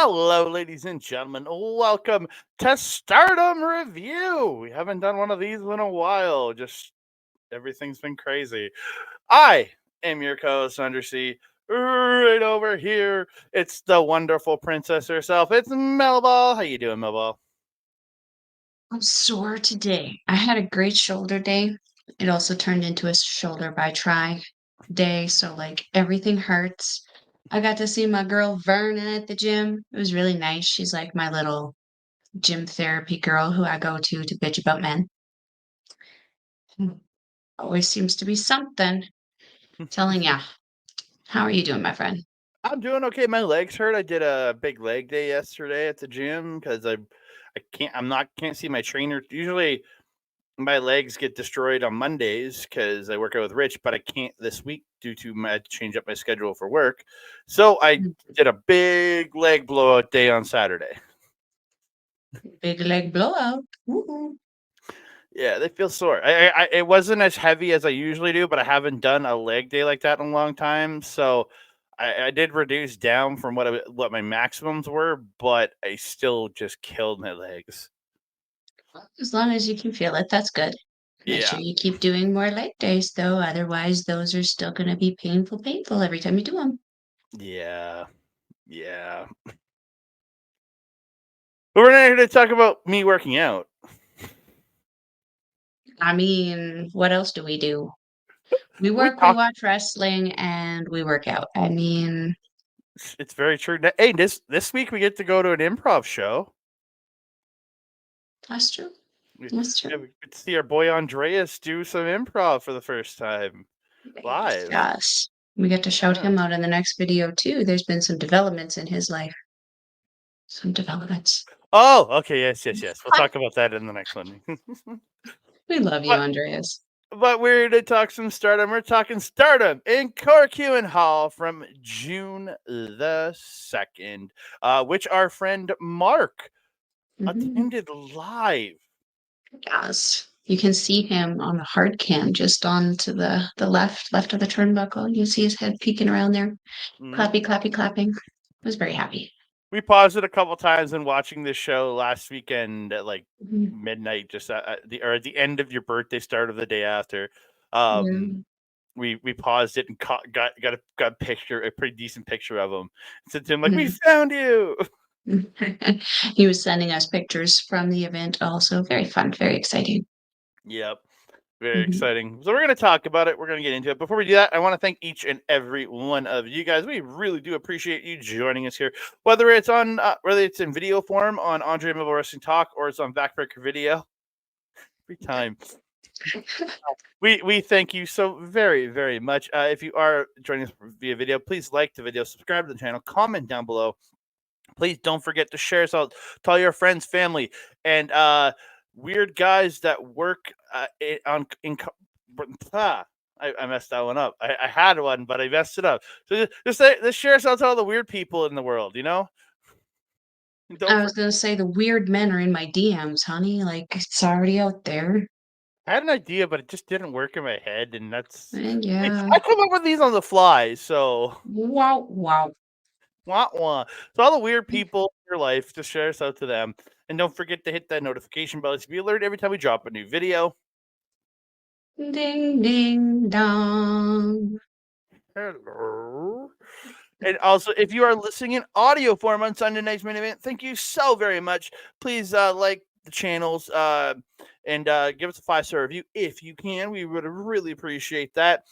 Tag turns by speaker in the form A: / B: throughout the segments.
A: Hello, ladies and gentlemen. Welcome to Stardom Review. We haven't done one of these in a while. Just everything's been crazy. I am your co-host, Undersea. Right over here, it's the wonderful princess herself. It's Melball. How you doing, Melball?
B: I'm sore today. I had a great shoulder day. It also turned into a shoulder by try day, so like everything hurts. I got to see my girl Verna at the gym. It was really nice. She's like my little gym therapy girl who I go to bitch about men. Always seems to be something. Telling ya. How are you doing, my friend?
A: I'm doing okay. My legs hurt. I did a big leg day yesterday at the gym because I can't see my trainer. Usually my legs get destroyed on Mondays because I work out with Rich, but I can't this week due to my change up my schedule for work. So I
B: Mm.
A: did a big leg blowout day on Saturday.
B: Big leg blowout. Woo-hoo.
A: Yeah, they feel sore. It wasn't as heavy as I usually do, but I haven't done a leg day like that in a long time. So I did reduce down from what my maximums were, but I still just killed my legs.
B: As long as you can feel it, that's good. Make sure
A: Yeah,
B: you keep doing more leg days, though. Otherwise, those are still going to be painful every time you do them.
A: yeah, yeah. But we're not here to talk about me working out.
B: I mean, what else do we do? We
A: We
B: work, we
A: talked.
B: watch wrestling, and we work out. I mean,
A: It's very true. Hey, this week we get to go to an improv show.
B: that's true.
A: We,
B: That's
A: yeah,
B: true.
A: we get to see our boy Andreas do some improv for the first time live.
B: Yes. We get to shout
A: Yeah.
B: him out in the next video, too. There's been some developments in his life. Some developments.
A: Oh, okay. Yes, yes, yes. We'll talk about that in the next one.
B: We love you,
A: but
B: Andreas.
A: but we're here to talk some Stardom. We're talking Stardom in Korakuen Hall from June the 2nd, which our friend Mark
B: Mhm.
A: attended live.
B: Yes. You can see him on the hard cam just on to the left of the turnbuckle. You see his head peeking around there.
A: Mhm.
B: Clappy, clappy, clapping. I was very happy.
A: We paused it a couple times in watching this show last weekend at like
B: Mhm.
A: midnight, just at the end of your birthday, start of the day after.
B: Yeah.
A: Um, we paused it and got a picture, a pretty decent picture of him. And said to him like, "We
B: Mhm.
A: found you."
B: He was sending us pictures from the event also. Very fun, very exciting.
A: Yep. Very
B: Mhm.
A: exciting. So we're going to talk about it. We're going to get into it. Before we do that, I want to thank each and every one of you guys. We really do appreciate you joining us here, whether it's in video form on Andre Mobile Wrestling Talk or it's on Backbreaker Video. Every time we thank you so very much. If you are joining us via video, please like the video, subscribe to the channel, comment down below. Please don't forget to share us out to all your friends, family, and weird guys that work ah, I messed that one up. I had one, but I messed it up. So just share us out to all the weird people in the world, you know? And don't
B: I was
A: forget.
B: gonna say the weird men are in my DMs, honey. Like it's already out there.
A: I had an idea, but it just didn't work in my head, and
B: And
A: I
B: yeah.
A: come up with these on the fly, so
B: Wow, wow.
A: wah wah. So all the weird people in your life, just share us out to them, and don't forget to hit that notification bell to be alerted every time we drop a new video.
B: Ding ding dong.
A: Hello. And also, if you are listening in audio form on Sunday Night's Main Event, thank you so very much. Please like the channels and give us a 5-star review if you can. We would really appreciate that.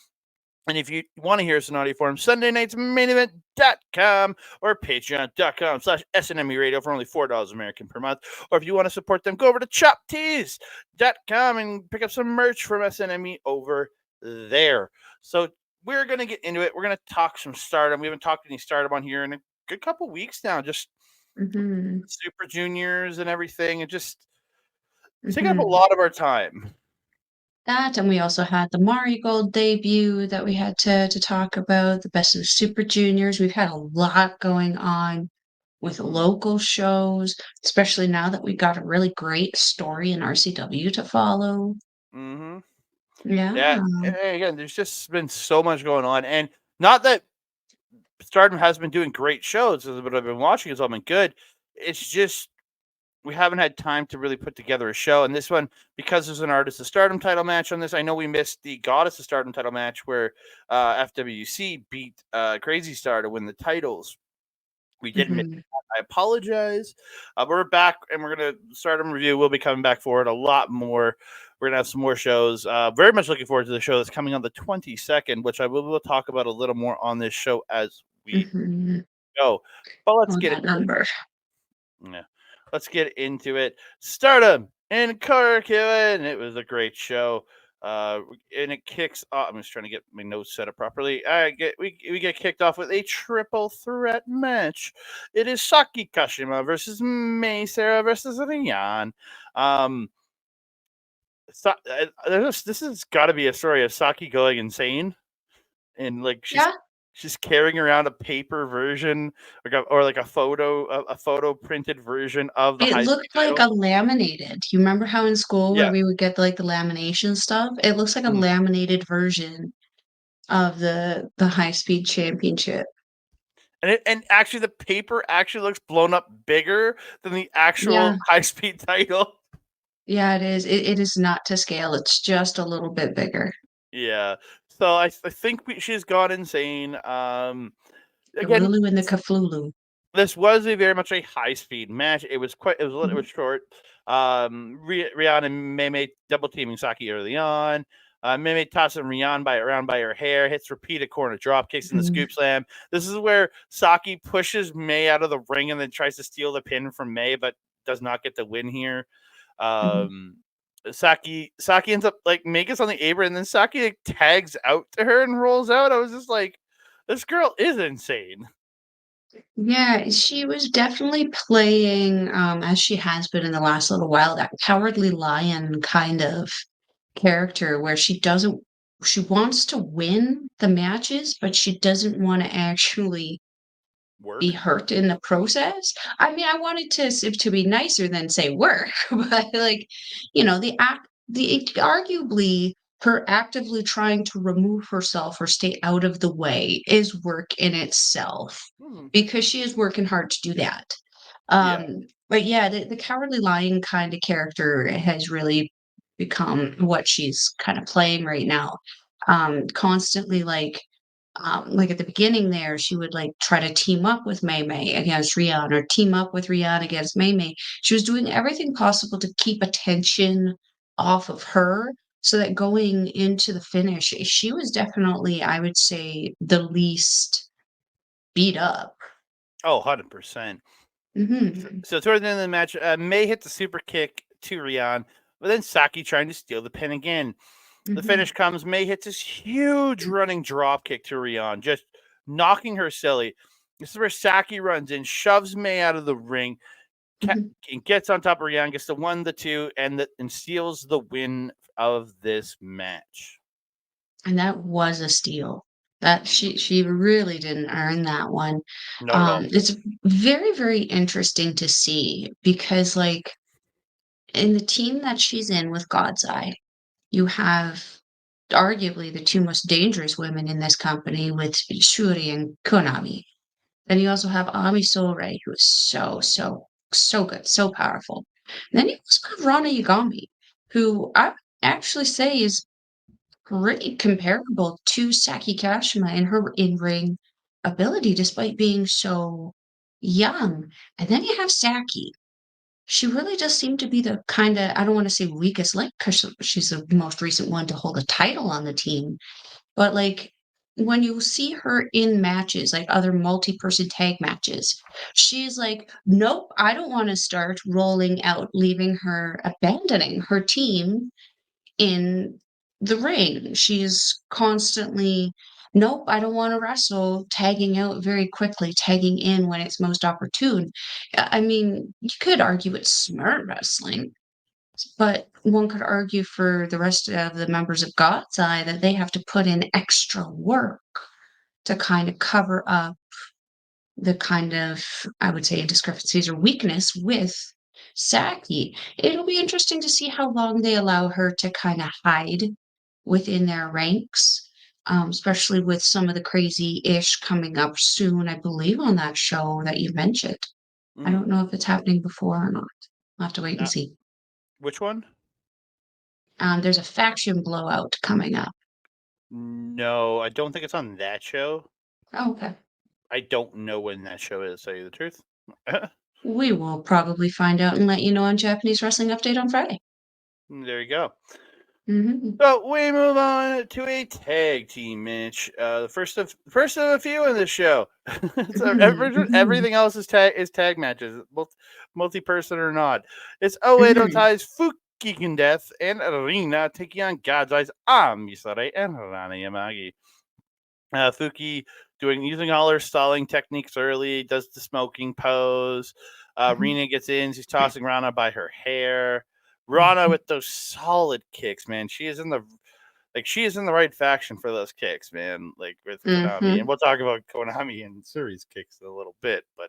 A: And if you want to hear us in audio form, Sunday Night's Main Event.com or patreon.com/SNME radio for only $4 American per month. Or if you want to support them, go over to choptees.com and pick up some merch from SNME over there. So we're going to get into it. We're going to talk some Stardom. We haven't talked any Stardom on here in a good couple weeks now. Just
B: Mhm.
A: Super Juniors and everything. And just it's taking up a
B: Mhm.
A: lot of our time.
B: That, and we also had the Marigold debut that we had to talk about, the Best of Super Juniors. We've had a lot going on with local shows, especially now that we got a really great story in RCW to follow.
A: Mm-hmm.
B: Yeah.
A: Yeah, and again, there's just been so much going on, and not that Stardom has been doing great shows, but I've been watching. It's all been good. It's just we haven't had time to really put together a show. And this one, because there's an Artist of Stardom title match on this, I know we missed the Goddess of Stardom title match where FWC beat Crazy Star to win the titles. We didn't miss
B: Mhm.
A: that. I apologize. We're back, and we're going to Stardom review. We'll be coming back for it a lot more. We're going to have some more shows. Very much looking forward to the show that's coming on the 22nd, which I will talk about a little more on this show as we
B: Mhm.
A: go. But let's
B: On
A: get
B: that number.
A: yeah. Let's get into it. Stardom and Korakuen. It was a great show. And it kicks off. I'm just trying to get my notes set up properly. We get kicked off with a triple threat match. It is Saki Kashima versus Mei Sarah versus Rian. Um, this has got to be a story of Saki going insane and like
B: Yeah,
A: she's carrying around a paper version like a photo printed version of the
B: it
A: high
B: looked
A: speed
B: like
A: title.
B: a laminated. You remember how in school
A: Yeah.
B: where we would get like the lamination stuff? It looks like a
A: Mhm.
B: laminated version of the high speed championship.
A: And actually the paper actually looks blown up bigger than the actual
B: Yeah,
A: high speed title.
B: yeah, it is. It is not to scale. It's just a little bit bigger.
A: Yeah. So I think she's gone insane.
B: The
A: Again,
B: Lulu and the Kaflulu.
A: this was a very much a high speed match. It was
B: Mhm,
A: short. Rian and Mei double teaming Saki early on. Mei tossing Rian around by her hair, hits repeated corner drop kicks in the
B: mhm,
A: scoop slam. This is where Saki pushes Mei out of the ring and then tries to steal the pin from Mei, but does not get the win here.
B: mhm.
A: Um, Saki ends up like make us on the apron, and then Saki like, tags out to her and rolls out. I was just like, this girl is insane.
B: Yeah, she was definitely playing, as she has been in the last little while, that cowardly lion kind of character where she wants to win the matches, but she doesn't want to actually be
A: Work.
B: hurt in the process. I mean, I wanted to be nicer than say work, but like, the arguably her actively trying to remove herself or stay out of the way is work in itself
A: Hmm.
B: because she is working hard to do that.
A: Yeah.
B: But yeah, the Cowardly Lion kind of character has really become what she's kind of playing right now. Constantly like at the beginning there, she would like try to team up with Mei Mei against Rian or team up with Rian against Mei Mei. She was doing everything possible to keep attention off of her so that going into the finish, she was definitely, I would say, the least beat up.
A: Oh, 100%.
B: Hmm.
A: So toward the end of the match, May hit the super kick to Rian, but then Saki trying to steal the pin again. The
B: Hmm.
A: finish comes. May hits this huge running drop kick to Rian, just knocking her silly. This is where Saki runs in, shoves May out of the ring,
B: Hmm.
A: and gets on top of Rian, gets the 1-2, and steals the win of this match.
B: And that was a steal. That
A: Mhm.
B: she really didn't earn that one.
A: Not at all.
B: It's very, very interesting to see because like in the team that she's in with God's Eye, you have arguably the two most dangerous women in this company with Syuri and Konami. Then you also have Ami Sourei, who is so, so, so good, so powerful. And then you also have Rana Yagami, who I would actually say is pretty comparable to Saki Kashima in her in-ring ability, despite being so young. And then you have Saki. She really does seem to be the kinda I don't wanna say weakest link because she's the most recent one to hold a title on the team, but, like, when you see her in matches, like other multi-person tag matches, she's like, "Nope, I don't wanna start rolling out, leaving her abandoning her team in the ring." She's constantly, "Nope, I don't wanna wrestle," tagging out very quickly, tagging in when it's most opportune. I mean, you could argue it's smart wrestling, but one could argue for the rest of the members of God's Eye that they have to put in extra work to kind of cover up the kind of, I would say, discrepancies or weakness with Saki. It'll be interesting to see how long they allow her to kind of hide within their ranks. especially with some of the crazy-ish coming up soon, I believe, on that show that you mentioned. I don't know if it's happening before or not. I'll have to wait and see.
A: Which one?
B: There's a faction blowout coming up.
A: No, I don't think it's on that show.
B: Oh, okay.
A: I don't know when that show is, to tell you the truth.
B: We will probably find out and let you know on Japanese Wrestling Update on Friday.
A: There you go.
B: Mm-hmm.
A: So we move on to a tag team match. The first of a few in this show. So everything else is tag matches, multi-person or not. It's Oedo Tai's Fukigen Death and Rina taking on God's Eyes Amisare and Ranna Yamagi. Fuki using all her stalling techniques early, does the smoking pose. Rina gets in, she's tossing Rana by her hair. Rana with those solid kicks, man. She is in the right faction for those kicks, man. Like with Konami, and we'll talk about Konami and Syuri's kicks in a little bit. But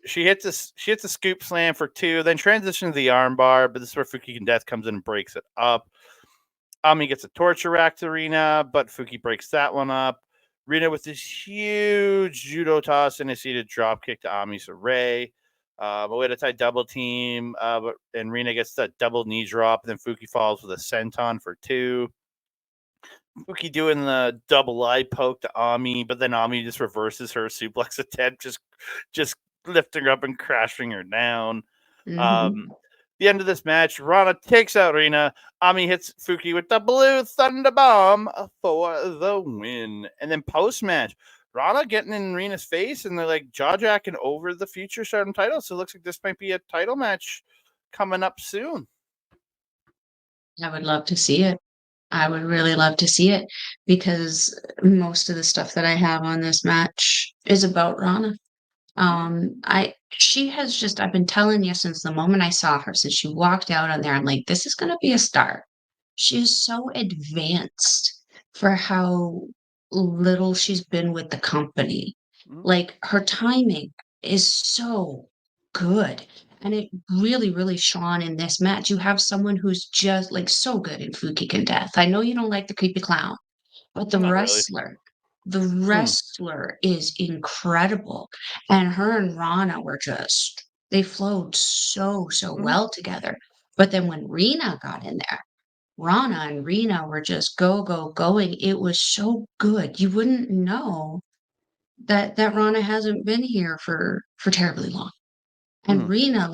A: she hits a scoop slam for 2, then transitions to the armbar. But this is where Fukigen Death comes in and breaks it up. Ami gets a torture rack to Rina, but Fuki breaks that one up. Rina with this huge judo toss and a seated drop kick to Ami's array. Oedo Tai double team, and Rina gets that double knee drop. Then Fuki falls with a senton for 2. Fuki doing the double eye poke to Ami, but then Ami just reverses her suplex attempt, just lifting her up and crashing her down. The end of this match, Rana takes out Rina. Ami hits Fuki with the Blue Thunder Bomb for the win. And then post-match, Rana getting in Rina's face, and they're like jaw-jacking over the future Stardom title. So it looks like this might be a title match coming up soon.
B: I would love to see it. I would really love to see it because most of the stuff that I have on this match is about Rana. She has just, I've been telling you since the moment I saw her, since she walked out on there, I'm like, this is going to be a star. She is so advanced for how little she's been with the company. Like her timing is so good. And it really, really shone in this match. You have someone who's just like so good in Fukigen Death. I know you don't like the creepy clown, but
A: Not really.
B: the wrestler is incredible. And her and Rana were just, they flowed so, so well together. But then when Rina got in there, Rana and Rina were just going. It was so good. You wouldn't know that Rana hasn't been here for terribly long. And Rina,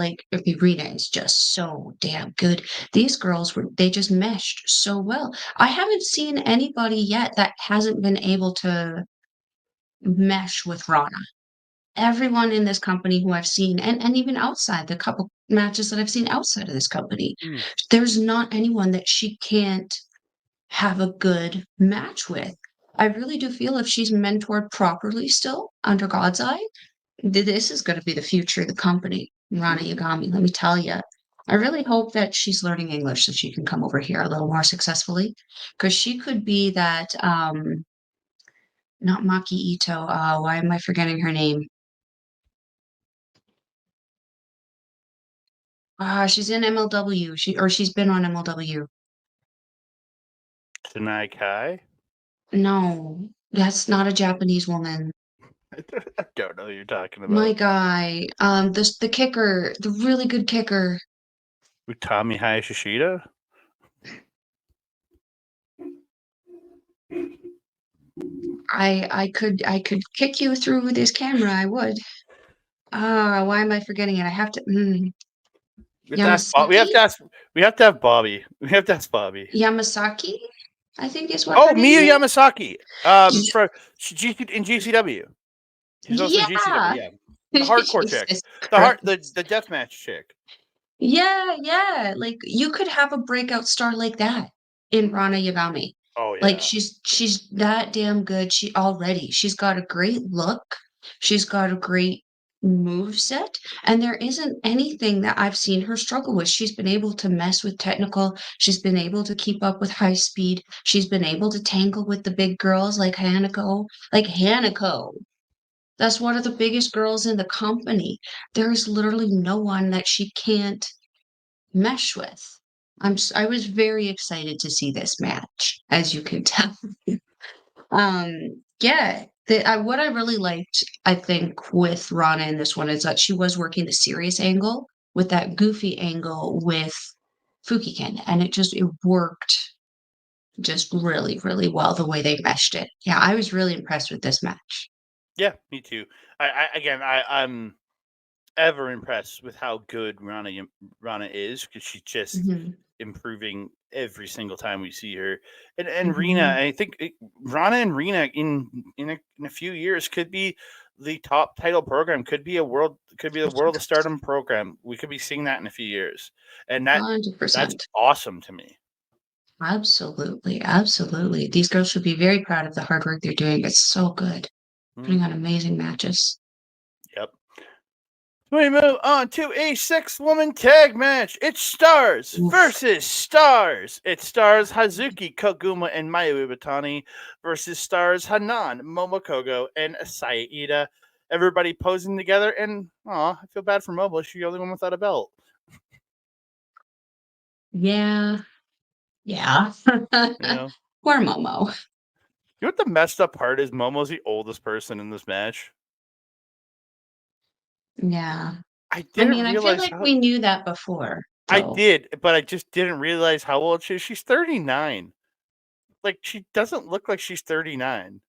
B: Rina is just so damn good. These girls they just meshed so well. I haven't seen anybody yet that hasn't been able to mesh with Rana. Everyone in this company who I've seen, and even outside the couple matches that I've seen outside of this company, there's not anyone that she can't have a good match with. I really do feel if she's mentored properly still under God's eye, this is going to be the future of the company. Rana Yagami, let me tell you. I really hope that she's learning English so she can come over here a little more successfully, because she could be that, not Maki Ito. Why am I forgetting her name? She's in MLW. She's been on MLW.
A: Tanai Kai?
B: No, that's not a Japanese woman.
A: I don't know who you're talking about.
B: My guy, the kicker, the really good kicker.
A: Utami Hayashishida?
B: I could kick you through this camera. I would. Why am I forgetting it? I have to.
A: We have to ask. We have to ask. We have to have Bobby. We have to ask Bobby.
B: Yamasaki, I think is what.
A: Oh, Miyu Yamasaki. For in GCW. She's also in GCW. Yeah, the hardcore chick. The deathmatch chick.
B: Yeah. Like you could have a breakout star like that in Rana Yagami.
A: Oh yeah.
B: Like she's that damn good. She's got a great look. She's got a great move set, and there isn't anything that I've seen her struggle with. She's been able to mess with technical. She's been able to keep up with high speed. She's been able to tangle with the big girls like Hanako. Like Hanako. That's one of the biggest girls in the company. There's literally no one that she can't mesh with. I was very excited to see this match, as you can tell. Yeah, what I really liked, I think, with Ranna in this one is that she was working the serious angle with that goofy angle with Fukigen, and it worked just really, really well the way they meshed it. Yeah, I was really impressed with this match.
A: Yeah, me too. I'm ever impressed with how good Rana is because she's just
B: Mhm,
A: improving every single time we see her. And Rina,
B: mhm.
A: I think Rana and Rina in a few years could be the top title program. Could be the World of Stardom program. We could be seeing that in a few years, and that's
B: 100%.
A: awesome to me.
B: Absolutely, absolutely. These girls should be very proud of the hard work they're doing. It's so good. Putting on
A: Hmm.
B: amazing matches.
A: Yep. We move on to a six-woman tag match. It's Stars
B: Oof.
A: versus Stars. It stars Hazuki, Koguma, and Mayu Iwatani versus Stars Hanan, Momo Kohgo, and Iida. Everybody posing together, and I feel bad for Momo. She's the only one without a belt.
B: Yeah, yeah.
A: You know,
B: Poor Momo.
A: you know what the messed up part is? Momo's the oldest person in this match.
B: Yeah.
A: I
B: I
A: didn't
B: mean, I feel
A: realize
B: like
A: how.
B: we knew that before,
A: I
B: though.
A: did, but I just didn't realize how old she is. She's 39. Like she doesn't look like she's 39.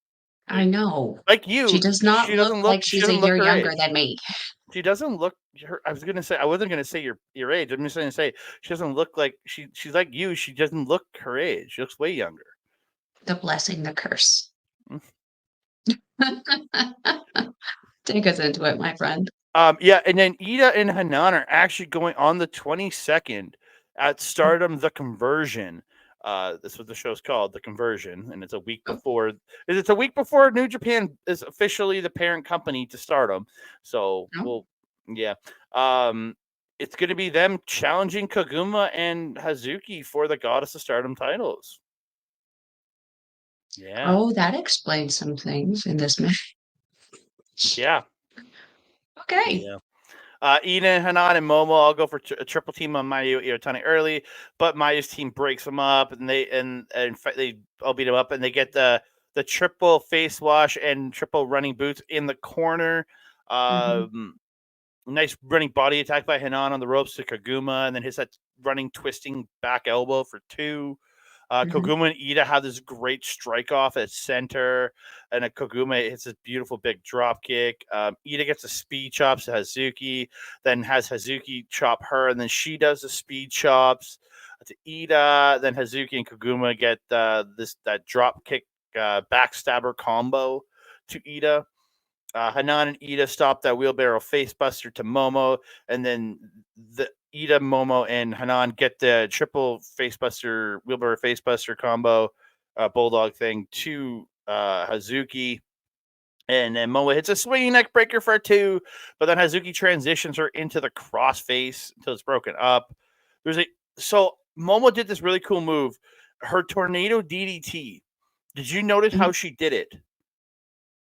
B: I
A: Like
B: know.
A: like
B: She
A: you,
B: does not look like
A: she
B: she's a
A: doesn't look
B: year
A: her
B: younger
A: age.
B: than me.
A: She doesn't look her I wasn't gonna say your age. I'm just gonna say she doesn't look like she's like you, she doesn't look her age. She looks way younger.
B: The blessing, the curse.
A: Mm.
B: Take us into it, my friend.
A: Yeah, and then Iida and Hanan are actually going on the 22nd at Stardom the Conversion. That's what the show's called, The Conversion, and
B: Oh,
A: it's a week before New Japan is officially the parent company to Stardom. So
B: no.
A: yeah. Um, it's gonna be them challenging Koguma and Hazuki for the Goddess of Stardom titles. Yeah.
B: Oh, that explains some things in this match.
A: Yeah.
B: Okay.
A: Yeah. Ina, Hanan, and Momo all go for a triple team on Mayu Iwatani early, but Mayu's team breaks them up, and they all beat them up, and they get the triple face wash and triple running boots in the corner.
B: Mhm,
A: Nice running body attack by Hanan on the ropes to Koguma, and then hits that running twisting back elbow for two.
B: mhm,
A: Koguma and Iida have this great strike off at center, and a Koguma hits this beautiful big drop kick. Iida gets a speed chops to Hazuki, then has Hazuki chop her, and then she does the speed chops to Iida. Then Hazuki and Koguma get that drop kick backstabber combo to Iida. Hanan and Iida stop that wheelbarrow facebuster to Momo, and then the Iida, Momo, and Hanan get the triple facebuster, wheelbarrow facebuster combo, bulldog thing to Hazuki. And then Momo hits a swinging neck breaker for a two, but then Hazuki transitions her into the crossface until it's broken up. There's a so Momo did this really cool move, her tornado DDT. Did you notice
B: mhm.
A: how she did it?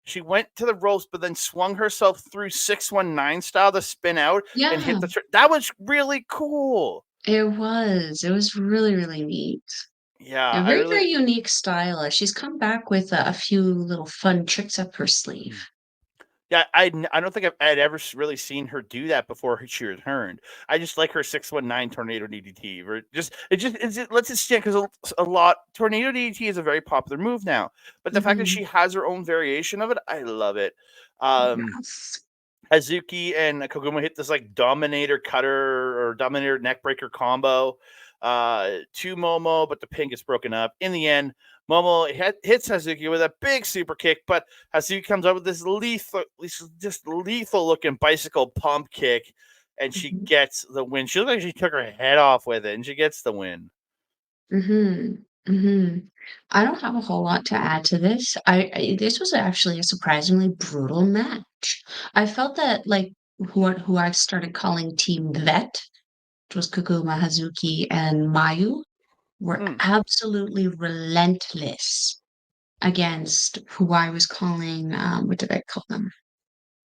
A: She went to the ropes, but then swung herself through 619 style to spin out and hit
B: Yeah,
A: that was really cool.
B: it was really, really neat.
A: Yeah,
B: A
A: I
B: very,
A: really.
B: very unique style. She's come back with a few little fun tricks up her sleeve.
A: Yeah, I don't think I'd ever really seen her do that before she returned. I just like her 619 tornado DDT. It lets it stand because a lot tornado DDT is a very popular move now. But the fact that
B: Mhm.
A: she has her own variation of it, I love it. Um,
B: Yes.
A: Hazuki and Koguma hit this like Dominator cutter or Dominator neckbreaker combo to Momo, but the pin gets broken up. In the end, Momo hits Hazuki with a big super kick, but Hazuki comes up with this lethal looking bicycle pump kick, and she
B: Mhm.
A: gets the win. She looks like she took her head off with it, and she gets the win.
B: Mhm. Mhm. I don't have a whole lot to add to this. This was actually a surprisingly brutal match. I felt that like who I've started calling Team Vet, which was Koguma, Hazuki, and Mayu, were
A: Mm.
B: absolutely relentless against who I was calling what did I call them?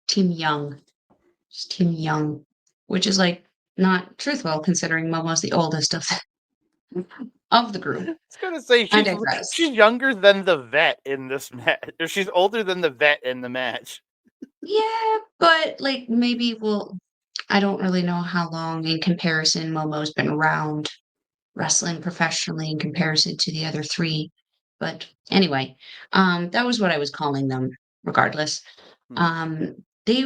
B: Team Young. Just Team Young, which is like not truthful considering Momo's the oldest of them. of the group.
A: I was gonna say
B: I
A: she's
B: digress.
A: younger than the vet in this match, or she's older than the vet in the match.
B: Yeah, but like maybe I don't really know how long in comparison Momo's been around wrestling professionally in comparison to the other three. But anyway, that was what I was calling them, regardless.
A: Hmm.
B: Um, they,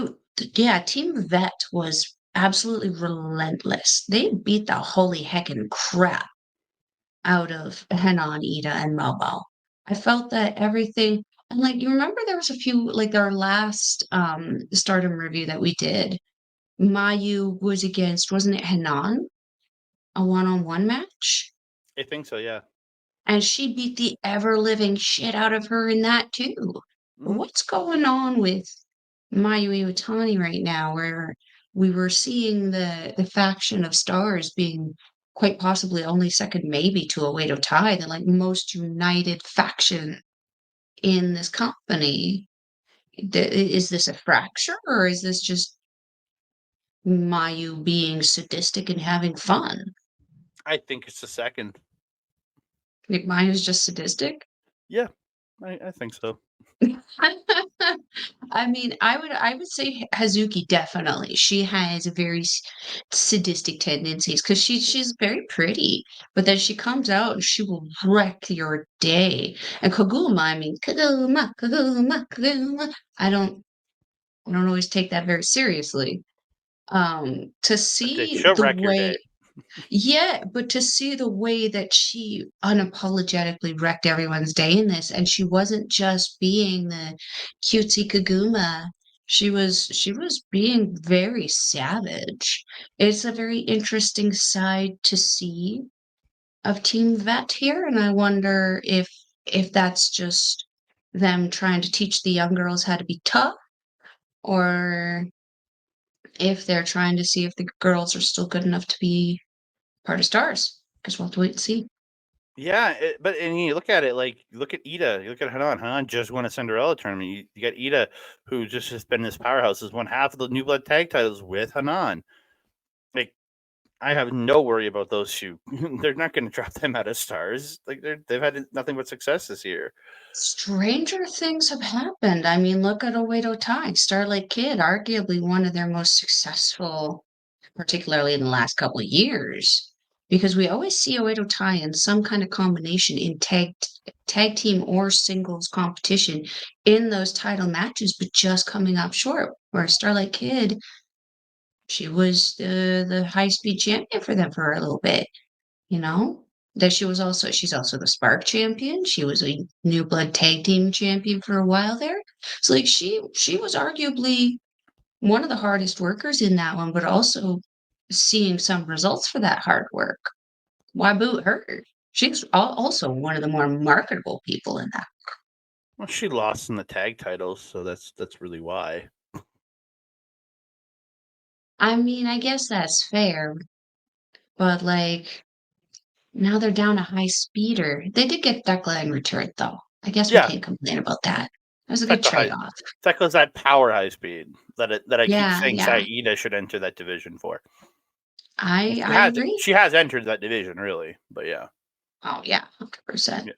B: yeah, Team Vet was absolutely relentless. They beat the holy heckin' crap out of Hanan, Iida, and Melball. I felt that everything, and like you remember, there was a few like our last Stardom review that we did. Mayu was against, wasn't it Hanan? A one-on-one match?
A: I think so. Yeah.
B: And she beat the ever-living shit out of her in that too.
A: Hmm.
B: What's going on with Mayu Iwatani right now, where we were seeing the faction of stars being quite possibly only second maybe to Oedo Tai, the like most united faction in this company. Is this a fracture or is this just Mayu being sadistic and having fun?
A: I think it's the second.
B: Like Mayu's just sadistic?
A: Yeah, I think so.
B: I mean, I would say Hazuki definitely. She has very sadistic tendencies because she's very pretty, but then she comes out and she will wreck your day. And Koguma, I mean, Koguma, Koguma, Koguma. I don't always take that very seriously. To
A: But
B: see
A: she'll
B: the
A: wreck your
B: way
A: day.
B: yeah, but to see the way that she unapologetically wrecked everyone's day in this, and she wasn't just being the cutesy Kaguma, she was being very savage. It's a very interesting side to see of Team Vet here, and I wonder if that's just them trying to teach the young girls how to be tough, or if they're trying to see if the girls are still good enough to be part of Stars. Guess we'll have to wait and see.
A: Yeah, and you look at it like look at Iida, you look at Hanan. Hanan just won a Cinderella tournament. You got Iida, who just has been this powerhouse, has won half of the New Blood tag titles with Hanan. Like I have no worry about those two. They're not going to drop them out of Stars. Like they've had nothing but success this year.
B: Stranger things have happened. I mean, look at Oedo Tai, Starlight Kid, arguably one of their most successful, particularly in the last couple of years. Because we always see Oedo Tai in some kind of combination in tag team or singles competition in those title matches, but just coming up short. Where Starlight Kid, she was the high speed champion for them for a little bit. You know? That she's also the Spark champion. She was a New Blood Tag Team champion for a while there. So like she was arguably one of the hardest workers in that one, but also seeing some results for that hard work. Why boot her? She's also one of the more marketable people in that.
A: Well, she lost in the tag titles, so that's really why.
B: I mean, I guess that's fair, but like now they're down a high speeder. They did get Thekla in return, though. I guess we
A: Yeah,
B: can't complain about that. That was a good
A: Tekla high.
B: trade-off.
A: Tekla's that power high speed that I keep
B: Yeah,
A: saying
B: yeah.
A: Iida should enter that division for.
B: I agree.
A: She has entered that division really, but yeah.
B: Oh, yeah, 100%.
A: Yeah.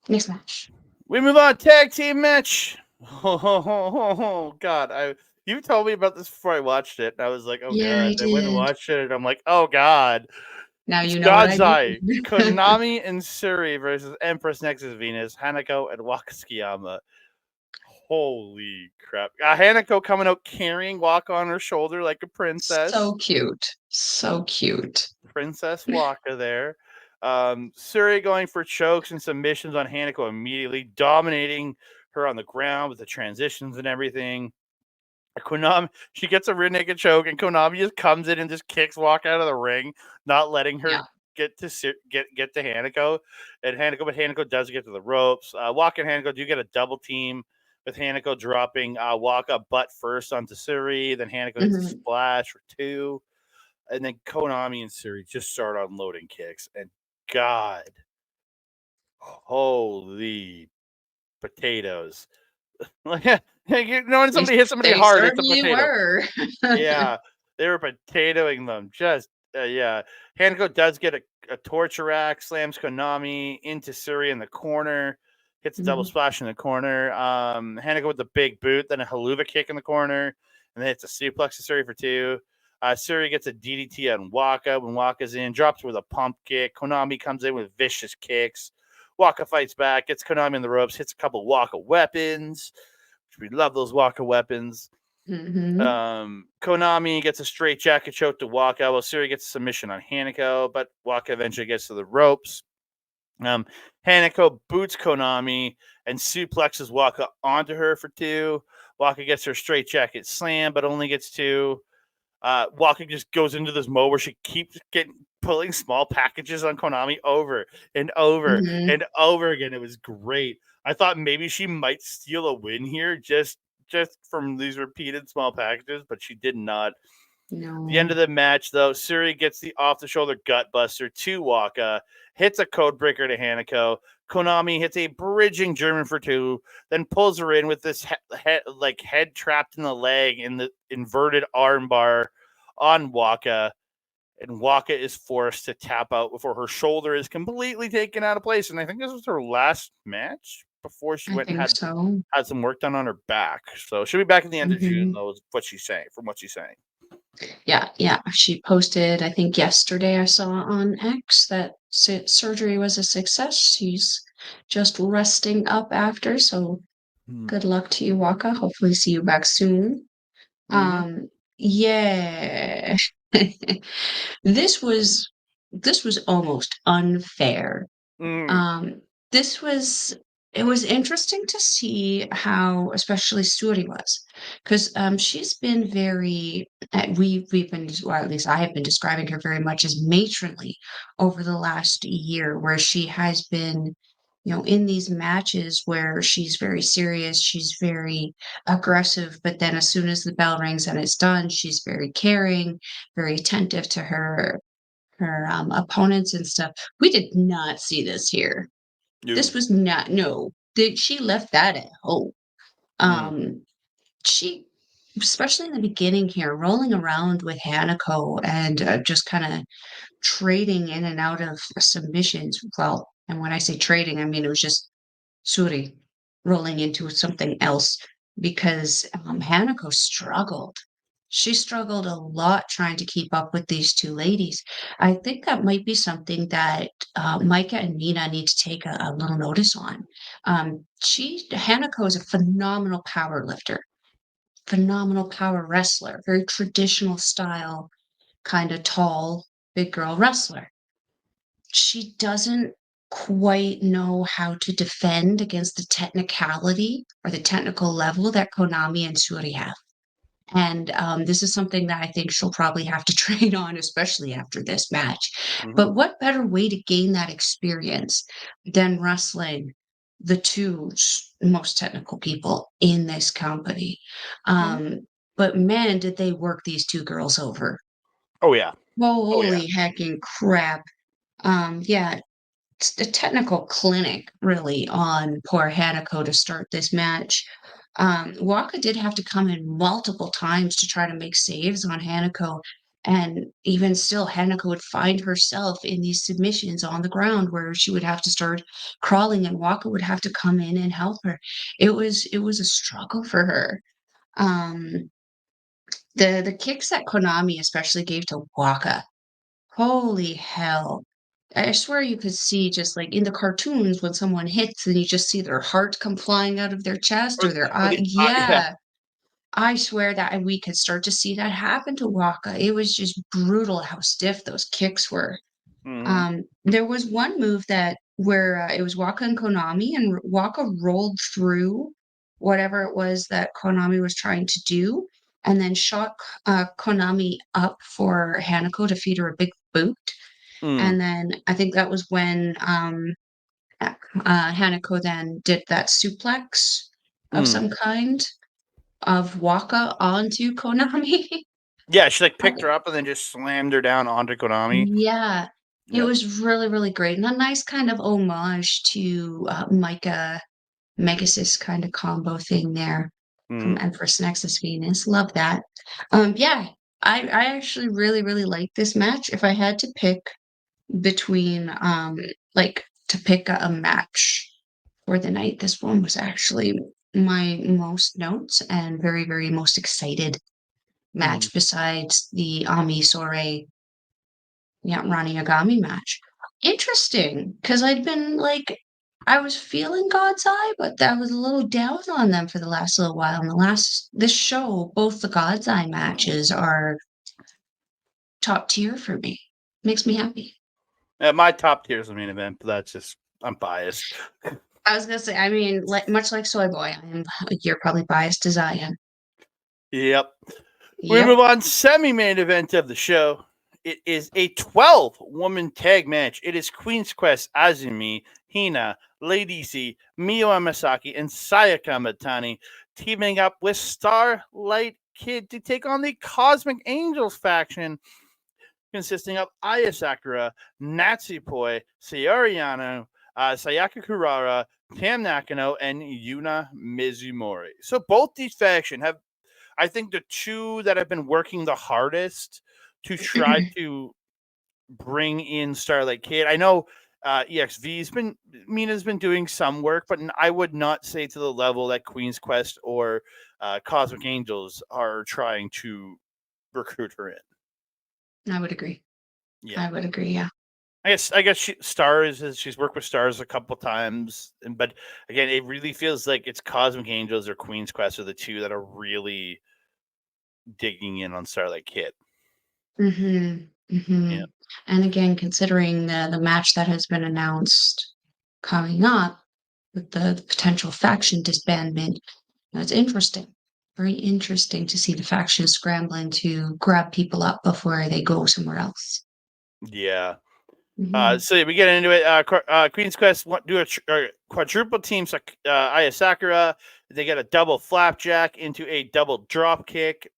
B: Next match.
A: We move on tag team match. Oh God, you told me about this before I watched it, and I was like, oh
B: Yeah, I
A: God. And I went and
B: did.
A: watched it, and I'm like, oh God.
B: Now
A: It's
B: you know what I
A: God's
B: mean.
A: Eye, Konami and Syuri versus Empress Nexus Venus, Hanako and Waka. Holy crap. Hanako coming out carrying Waka on her shoulder like a princess.
B: So cute. So cute.
A: Princess Waka there. Syuri going for chokes and submissions on Hanako immediately, dominating her on the ground with the transitions and everything. Konami, she gets a rear naked choke, and Konami just comes in and just kicks Waka out of the ring, not letting her
B: Yeah.
A: get to Hanako. But Hanako does get to the ropes. Waka and Hanako do get a double team with Hanako dropping Waka butt first onto Syuri, then Hanako hits a
B: Mhm.
A: splash for two, and then Konami and Syuri just start unloading kicks. And God, holy potatoes! Like, you know, when
B: They
A: somebody hits somebody
B: they
A: hard, it's a
B: certainly
A: potato.
B: were.
A: Yeah, they were potatoing them just Yeah, Hanako does get a torture rack, slams Konami into Syuri in the corner, hits a double
B: Mhm.
A: splash in the corner. Hanako with the big boot, then a haluva kick in the corner, and then hits a suplex to Syuri for 2. Syuri gets a DDT on Waka when Waka's in, drops with a pump kick. Konami comes in with vicious kicks. Waka fights back, gets Konami in the ropes, hits a couple Waka weapons. We love those Waka weapons.
B: Mhm.
A: Konami gets a straight jacket choke to Waka, while Syuri gets a submission on Hanako, but Waka eventually gets to the ropes. Hanako boots Konami and suplexes Waka onto her for 2. Waka gets her straight jacket slam, but only gets 2. Waka just goes into this mode where she keeps pulling small packages on Konami over and over
B: Mhm.
A: and over again. It was great. I thought maybe she might steal a win here just from these repeated small packages, but she did not. The end
B: No.
A: of the match, though, Syuri gets the off the shoulder gut buster to Waka, hits a code breaker to Hanako. Konami hits a bridging German for 2, then pulls her in with this head trapped in the leg in the inverted armbar on Waka. And Waka is forced to tap out before her shoulder is completely taken out of place. And I think this was her last match before she
B: I
A: went and
B: think so.
A: had some work done on her back. So she'll be back at the end of June,
B: Mhm.
A: though, is what she's saying, from what she's saying.
B: Yeah, yeah. She posted, I think yesterday I saw on X that surgery was a success. She's just resting up after, so
A: Hmm.
B: good luck to you, Waka. Hopefully see you back soon.
A: Mm-hmm.
B: Yeah. This was this was almost unfair.
A: Mm.
B: Um, this was it was interesting to see how especially Suri was, 'cause, she's been very we've been or at least I have been describing her very much as matronly over the last year, where she has been, in these matches where she's very serious, she's very aggressive, but then as soon as the bell rings and it's done, she's very caring, very attentive to her opponents and stuff. We did not see this here. This
A: No.
B: was not no. She left that at home.
A: Mm.
B: Um, she especially in the beginning here, rolling around with Hanako and, just kinda trading in and out of submissions. Well, and when I say trading, I mean, it was just Suri rolling into something else because Hanako struggled. She struggled a lot trying to keep up with these two ladies. I think that might be something that Micah and Mina need to take a little notice on. Hanako is a phenomenal power lifter, phenomenal power wrestler, very traditional style, kind of tall, big girl wrestler. She doesn't quite know how to defend against the technicality or the technical level that Konami and Suri have. And this is something that I think she'll probably have to train on, especially after this match.
A: Mm-hmm.
B: But what better way to gain that experience than wrestling the two most technical people in this company?
A: Mm-hmm.
B: But man, did they work these two girls over.
A: Oh yeah. Oh yeah.
B: Holy hecking crap. Yeah, it's a technical clinic really on poor Hanako to start this match. Waka did have to come in multiple times to try to make saves on Hanako, and even still, Hanako would find herself in these submissions on the ground where she would have to start crawling, and Waka would have to come in and help her. It was a struggle for her. Um, the kicks that Konami especially gave to Waka, holy hell. I swear you could see just like in the cartoons when someone hits and you just see their heart come flying out of their chest or their
A: Or
B: eye.
A: the yeah.
B: Yeah, I swear that we could start to see that happen to Waka. It was just brutal how stiff those kicks were.
A: Mm-hmm.
B: There was one move that where it was Waka and Konami, and Waka rolled through whatever it was that Konami was trying to do, and then shot Konami up for Hanako to feed her a big boot.
A: Mm.
B: And then I think that was when Hanako then did that suplex of
A: Mm.
B: some kind of Waka onto Konami.
A: Yeah, she like picked
B: Oh,
A: her up and then just slammed her down onto Konami.
B: yeah, it
A: Yep.
B: was really, really great, and a nice kind of homage to Micah Megasis kind of combo thing there from
A: Mm.
B: Empress Nexus Venus. Love that. Yeah. I actually really like this match. If I had to pick between, like, to pick a match for the night, this one was actually my most notes and very most excited
A: Mhm.
B: match besides the Ami Sourei, yeah, Rani Yagami match. Interesting, because I'd been like, I was feeling God's Eye, but I was a little down on them for the last little while. And this show, both the God's Eye matches are top tier for me. Makes me happy.
A: My top tier is the main event, but that's just I'm biased.
B: I was gonna say, I mean, much like Soy Boy, you're probably biased as I am.
A: Yep. We move
B: Yep.
A: on. Semi-main event of the show. It is a 12-woman tag match. It is Queen's Quest, Azumi, Hina, Lady Z, Miyu Amasaki, and Sayaka Matani teaming up with Starlight Kid to take on the Cosmic Angels faction, consisting of Aya Sakura, Natsupoi, Sayori Yano, Sayaka Kurara, Tam Nakano, and Yuna Mizumori. So both these factions have, I think, the two that have been working the hardest to try to bring in Starlight Kid. I know EXV's been, Mina's been doing some work, but I would not say to the level that Queen's Quest or Cosmic Angels are trying to recruit her in.
B: I would agree.
A: Yeah.
B: I would agree, yeah.
A: I guess she's worked with Stars a couple times, but again, it really feels like it's Cosmic Angels or Queen's Quest are the two that are really digging in on Starlight Kid.
B: Mhm,
A: Yeah,
B: mhm. And again, considering the match that has been announced coming up with the potential faction disbandment, it's interesting. Very interesting to see the faction scrambling to grab people up before they go somewhere else.
A: yeah.
B: Mhm,
A: So we get into it. Queen's Quest do a quadruple team. Aya Sakura, they get a double flapjack into a double drop kick.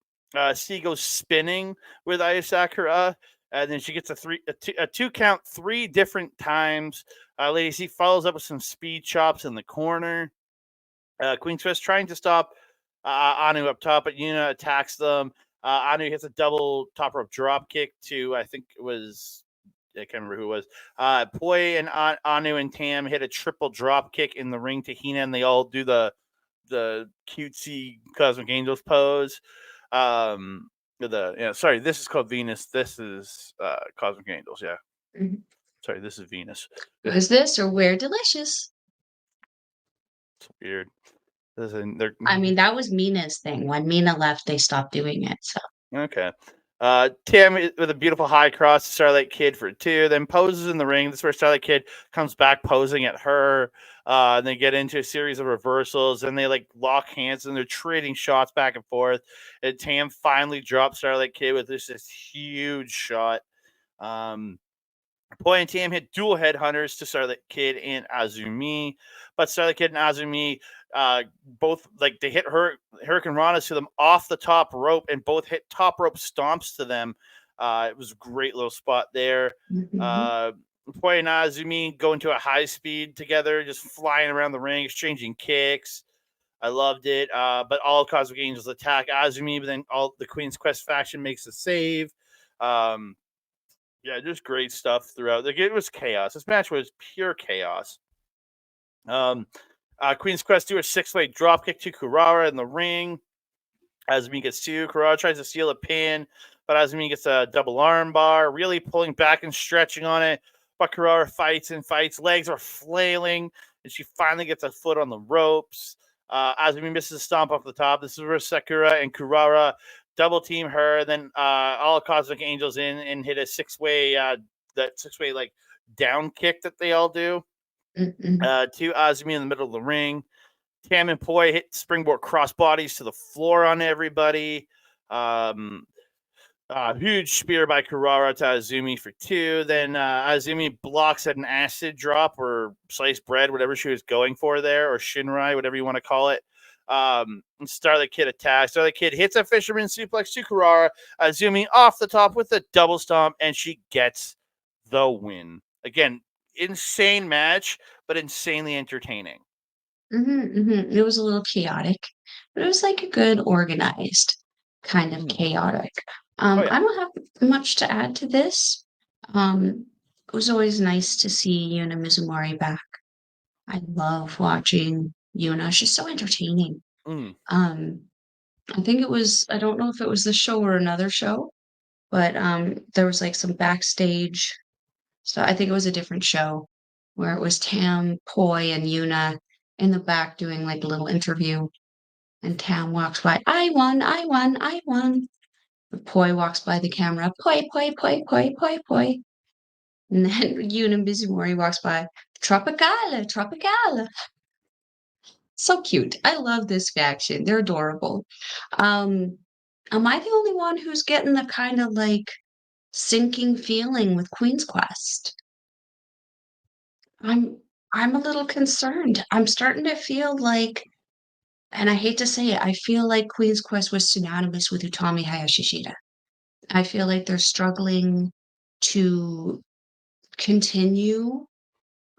A: C goes spinning with Aya Sakura, and then she gets a two count 3 different times. Lady C follows up with some speed chops in the corner. Queen's Quest trying to stop Anu up top, but Yuna attacks them. Anu hits a double top rope drop kick to, I think it was, I can't remember who it was. Poi and Anu and Tam hit a triple drop kick in the ring to Hina, and they all do the cutesy Cosmic Angels pose. Sorry, this is called Venus. This is Cosmic Angels. Yeah,
B: mhm.
A: sorry, this is Venus.
B: Is this or We're Delicious?
A: It's weird.
B: I mean, that was Mina's thing. When Mina left, they stopped doing it, so
A: Okay. Tam with a beautiful high cross to Starlight Kid for 2, then poses in the ring. This is where Starlight Kid comes back posing at her. And they get into a series of reversals, and they like lock hands and they're trading shots back and forth. And Tam finally drops Starlight Kid with this huge shot. Um, Poi and Tam hit dual headhunters to Starlight Kid and Azumi, but Starlight Kid and Azumi both like they hit Hurricane Ranas to them off the top rope, and both hit top rope stomps to them. It was a great little spot there.
B: mhm.
A: Uh, Poi and Azumi go into a high speed together, just flying around the ring, exchanging kicks. I loved it. But all Cosmic Angels attack Azumi, but then all the Queen's Quest faction makes a save. Um, yeah, just great stuff throughout. Like it was chaos. This match was pure chaos. Um, Queen's Quest do a 6-way dropkick to Kurara in the ring. Azumi gets 2. Kurara tries to steal a pin, but Azumi gets a double arm bar, really pulling back and stretching on it. But Kurara fights and fights. Legs are flailing, and she finally gets a foot on the ropes. Azumi misses a stomp off the top. This is where Sakura and Kurara double team her. Then all Cosmic Angels in and hit a 6-way, that 6-way like down kick that they all do
B: Mhm.
A: to Azumi in the middle of the ring. Tam and Poi hit springboard crossbodies to the floor on everybody. Um, Huge spear by Kurara to Azumi for 2. Then Azumi blocks at an acid drop or sliced bread, whatever she was going for there, or Shinrai, whatever you want to call it. Starlight Kid attacks. Starlight Kid hits a fisherman suplex to Kurara. Azumi off the top with a double stomp, and she gets the win. Again, insane match, but insanely entertaining.
B: Mhm, mhm. It was a little chaotic, but it was like a good organized kind of
A: Mm.
B: chaotic.
A: Oh yeah.
B: I don't have much to add to this. It was always nice to see Yuna Mizumori back. I love watching Yuna. She's so entertaining.
A: Mm.
B: Um, I think it was, I don't know if it was the show or another show, but there was like some backstage. So I think it was a different show where it was Tam, Poi, and Yuna in the back doing like a little interview. And Tam walks by, I won, I won, I won. Poi walks by the camera, poi, poi, poi, poi, poi, poi. And then Yuna Mizumori walks by, Tropicale, Tropicale. So cute. I love this faction. They're adorable. Um, am I the only one who's getting the kind of like sinking feeling with Queen's Quest? I'm I'm a little concerned. I'm starting to feel like, and I hate to say it, I feel like Queen's Quest was synonymous with Utami Hayashishita. I feel like they're struggling to continue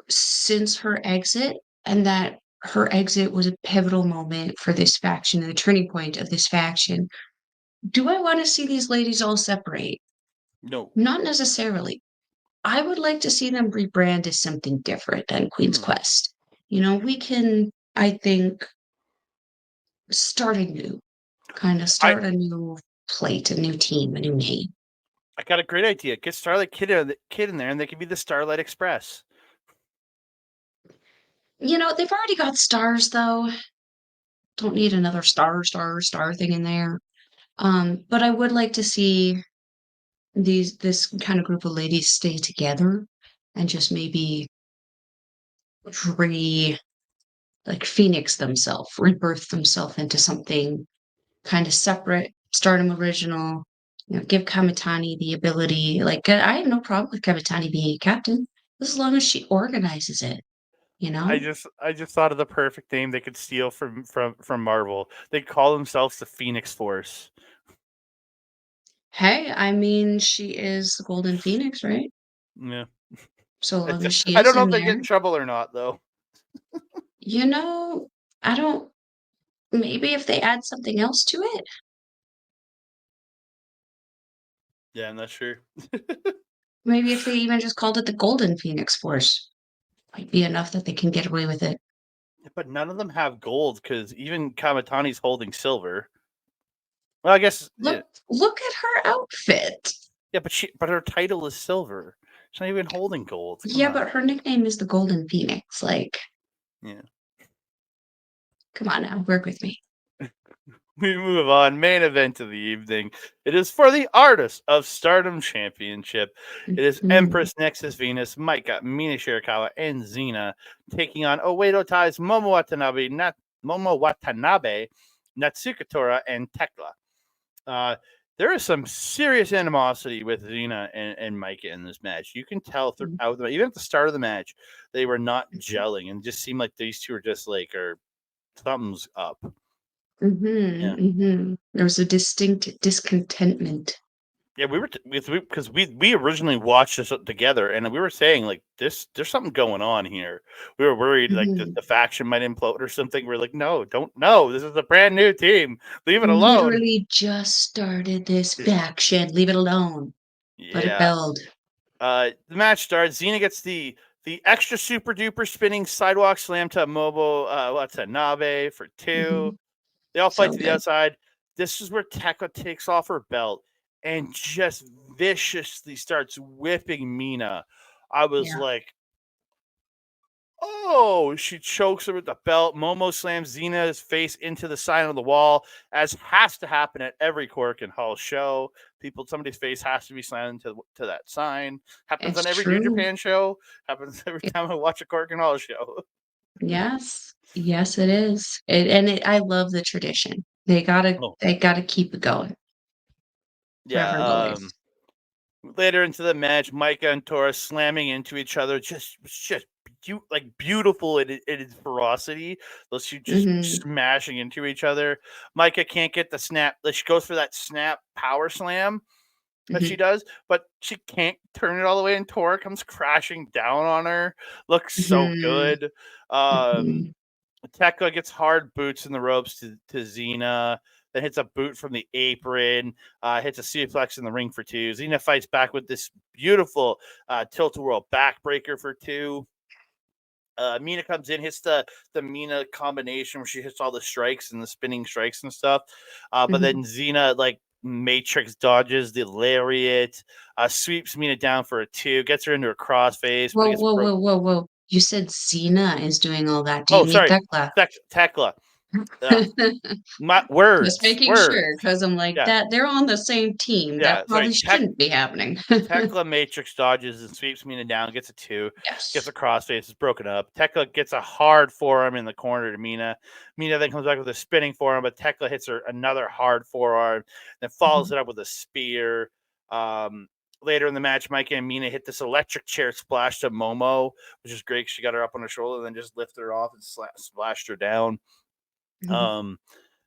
B: since her exit, and that her exit was a pivotal moment for this faction and the turning point of this faction. Do I want to see these ladies all separate?
A: No.
B: Not necessarily. I would like to see them rebrand as something different than Queen's
A: Mm.
B: Quest. We can, I think, start anew, kind of
A: I
B: start a new plate, a new team, a new name.
A: I got a great idea. Get Starlight Kid in there, and they can be the Starlight Express.
B: They've already got stars, though. Don't need another star thing in there. But I would like to see this kind of group of ladies stay together and just maybe re like phoenix themselves, rebirth themselves into something kind of separate, Stardom original. Give Kamitani the ability. Like I have no problem with Kamitani being a captain, as long as she organizes it. You know.
A: I just thought of the perfect name they could steal from Marvel. They call themselves the Phoenix Force.
B: Hey, I mean, she is the Golden Phoenix, right?
A: Yeah.
B: So long as she
A: I
B: is
A: don't know
B: in
A: if they get
B: there.
A: in trouble or not though.
B: You know, I don't. Maybe if they add something else to it.
A: Yeah, I'm not sure.
B: Maybe if they even just called it the Golden Phoenix Force, might be enough that they can get away with it.
A: But none of them have gold because even Kamatani's holding silver. Well, I guess
B: Look at her outfit.
A: yeah, but her title is silver. She's not even holding gold. Come
B: Yeah,
A: on.
B: but her nickname is the Golden Phoenix. Like,
A: Yeah.
B: come on now, work with me.
A: We move on. Main event of the evening. It is for the Artist of Stardom Championship. It is
B: Mhm.
A: Empress, Nexus, Venus, Maika, Mina, Shirakawa, and Xena taking on Oedo Tai's Momo Watanabe, Natsuko Tora, and Thekla. Uh, there is some serious animosity with Rina and Micah in this match. You can tell throughout the even at the start of the match, they were not gelling and just seemed like these two are just like or thumbs up. Yeah.
B: There was a distinct discontentment.
A: Yeah, we were because we originally watched this together, and we were saying like this. There's something going on here. We were worried like
B: Mhm.
A: the faction might implode or something. We're like, no, don't no. This is a brand new team. Leave it
B: We
A: alone.
B: literally just started this faction. Leave it alone. Let it
A: Yeah.
B: build.
A: The match starts. Xena gets the extra super duper spinning sidewalk slam to Momo Watanabe for two.
B: Mhm.
A: They all fight
B: So
A: to the
B: good.
A: outside. This is where Tekla takes off her belt and just viciously starts whipping Mina. I was
B: Yeah.
A: like, oh, she chokes her with the belt. Momo slams Xena's face into the sign on the wall, as has to happen at every Korakuen Hall show. Somebody's face has to be slammed to that sign. Happens
B: It's
A: on every New
B: true.
A: Japan show. Happens every
B: It
A: time I watch a Korakuen Hall show.
B: Yes. Yes, it is. I love the tradition. They gotta
A: Oh,
B: they gotta keep it going
A: yeah.
B: forever and always.
A: Later into the match, Micah and Tora slamming into each other, just beautiful in its ferocity. Those two just
B: Mhm.
A: smashing into each other. Micah can't get the snap. She goes for that snap power slam that she
B: Mhm.
A: does, but she can't turn it all the way, and Tora comes crashing down on her. Looks so
B: Mhm.
A: good. Um,
B: Mhm.
A: Tekla gets hard boots in the ropes to Xena. then hits a boot from the apron, hits a suplex in the ring for 2. Xena fights back with this beautiful tilt-a-whirl backbreaker for 2. Mina comes in, hits the Mina combination where she hits all the strikes and the spinning strikes and stuff. But then Xena like matrix dodges the lariat, sweeps Mina down for a 2, gets her into a crossface. But
B: Whoa,
A: it gets
B: whoa,
A: broke.
B: whoa, whoa, whoa. You said Xena is doing all that. Do you
A: Oh,
B: mean
A: sorry,
B: Thekla?
A: Thekla. My words,
B: Just making
A: words.
B: sure, because I'm like,
A: Yeah,
B: that they're on the same team. That
A: yeah. Sorry,
B: probably shouldn't be happening.
A: Thekla matrix dodges and sweeps Mina down, gets a 2, gets
B: Yes.
A: a crossface, is broken up. Thekla gets a hard forearm in the corner to Mina. Mina then comes back with a spinning forearm, but Thekla hits her another hard forearm, then follows it up with a spear. Later in the match, Maika and Mina hit this electric chair splash to Momo, which is great. She got her up on her shoulder, and then just lifted her off and splashed her down. Um,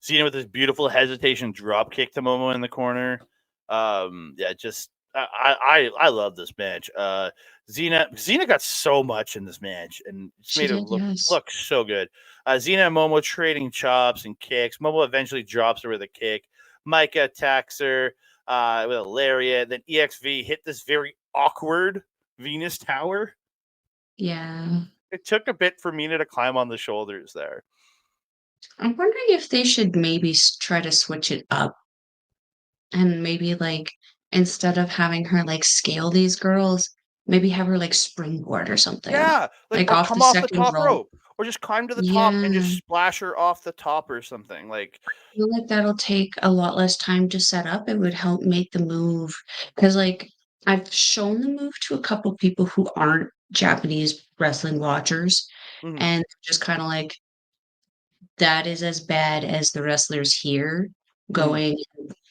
A: Xena with this beautiful hesitation drop kick to Momo in the corner. Yeah, just I love this match. Xena got so much in this match and just
B: She
A: made her
B: did, yes.
A: look so good. Xena and Momo trading chops and kicks. Momo eventually drops her with a kick. Maika attacks her with a lariat. Then EXV hit this very awkward Venus Tower.
B: Yeah.
A: It took a bit for Mina to climb on the shoulders there.
B: I'm wondering if they should maybe try to switch it up and maybe like instead of having her like scale these girls, maybe have her like springboard or something,
A: Yeah, like
B: like
A: or
B: off the
A: come off the
B: second
A: top
B: rope.
A: rope, or just climb to the top and
B: Yeah.
A: just splash her off the top or something. Like,
B: I feel like that'll take a lot less time to set up. It would help make the move because like I've shown the move to a couple people who aren't Japanese wrestling watchers,
A: mhm,
B: and just kind of like that is as bad as the wrestlers here
A: mhm,
B: going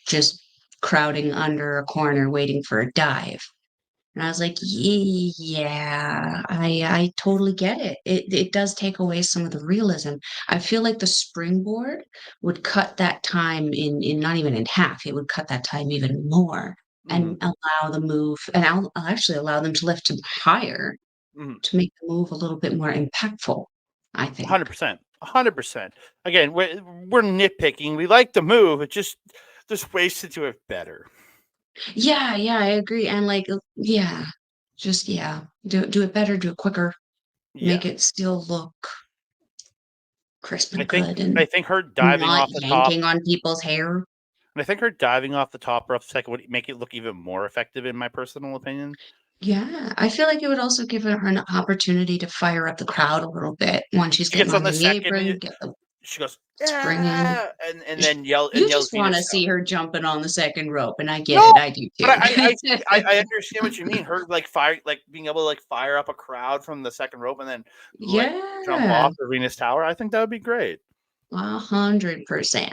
B: just crowding under a corner waiting for a dive. And I was like, yeah, I totally get it. It does take away some of the realism. I feel like the springboard would cut that time in not even in half. It would cut that time even more
A: mhm,
B: and allow the move, and I'll actually allow them to lift higher
A: mhm.
B: to make the move a little bit more impactful, I think.
A: 100%, 100%. Again, we're nitpicking. We like the move. It just there's ways to do it better.
B: Yeah, yeah, I agree. And like, yeah, just yeah, do it better, do it quicker,
A: Yeah,
B: make it still look crisp
A: I
B: and
A: think
B: good
A: I
B: and
A: think her diving
B: not
A: off the top.
B: yanking on people's hair.
A: I think her diving off the top rope second would make it look even more effective, in my personal opinion.
B: Yeah, I feel like it would also give her an opportunity to fire up the crowd a little bit once she's
A: She
B: getting
A: gets on
B: onto
A: the
B: the
A: second.
B: apron, get the
A: She goes,
B: springing.
A: yeah, and then yell
B: You
A: yells
B: just want to
A: Venus.
B: see her jumping on the second rope, and I get
A: No,
B: it. I do
A: but
B: too.
A: I understand what you mean. Her like fire, like being able to like fire up a crowd from the second rope and then like jump
B: Yeah,
A: off the Venus Tower. I think that would be great.
B: 100%.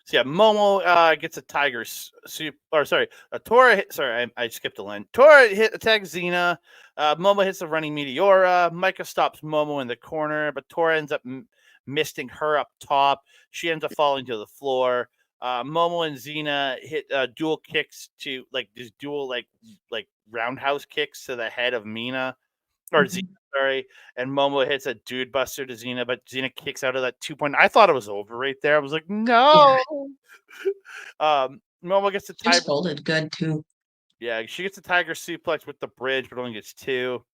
A: So yeah, Momo gets a tiger soup. Or sorry, Tora. Sorry, I skipped a line. Tora attacks Xena. Momo hits a running Meteora. Maika stops Momo in the corner, but Tora ends up misting her up top. She ends up falling to the floor. Momo and Xena hit dual kicks to like these dual like roundhouse kicks to the head of Mina or Xena.
B: Mhm.
A: Sorry, and Momo hits a dude buster to Xena, but Xena kicks out of that 2 point. I thought it was over right there. I was like,
B: Yeah,
A: no. Momo gets the
B: she was
A: tiger.
B: folded good too.
A: Yeah, she gets the tiger suplex with the bridge, but only gets 2.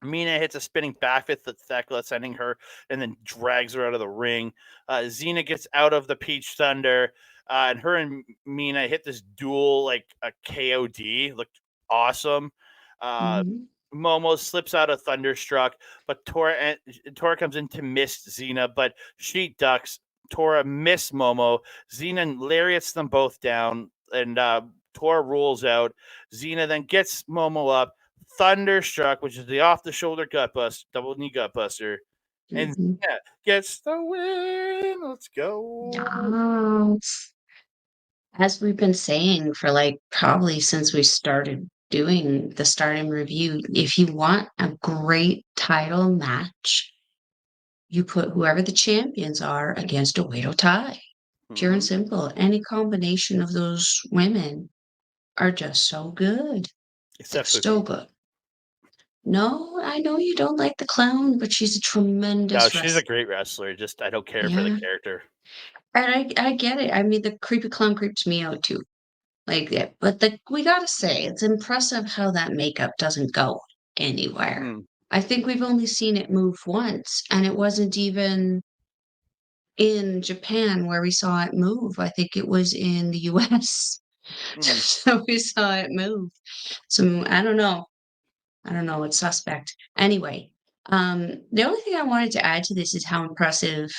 A: Mina hits a spinning back fist at Thekla, sending her and then drags her out of the ring. Xena gets out of the Peach Thunder, and her and Mina hit this duel like a KOD. Looked awesome. Uh,
B: Mhm.
A: Momo slips out of Thunderstruck, but Tora comes in to miss Xena, but she ducks. Tora miss Momo. Xena lariats them both down, and Tora rolls out. Xena then gets Momo up. Thunderstruck, which is the off the shoulder gut bust, double knee gut buster. And
B: Mhm.
A: yeah, gets the win. Let's go.
B: Yes. As we've been saying for like probably since we started doing the Stardom review, if you want a great title match, you put whoever the champions are against Oedo Tai. Pure and
A: Mm-hmm.
B: simple. Any combination of those women are just so good. They're
A: Except
B: so
A: Fukigen.
B: good. No, I know you don't like the clown, but she's a
A: No,
B: tremendous
A: she's a
B: wrestler.
A: great wrestler. Just I don't care for the
B: Yeah.
A: character.
B: And I get it. I mean, the creepy clown creeps me out too. Like, yeah, but we gotta say, it's impressive how that makeup doesn't go anywhere.
A: Mm,
B: I think we've only seen it move once, and it wasn't even in Japan where we saw it move. I think it was in the US.
A: mm,
B: So we saw it move. So I don't know. I don't know. It's suspect. Anyway, the only thing I wanted to add to this is how impressive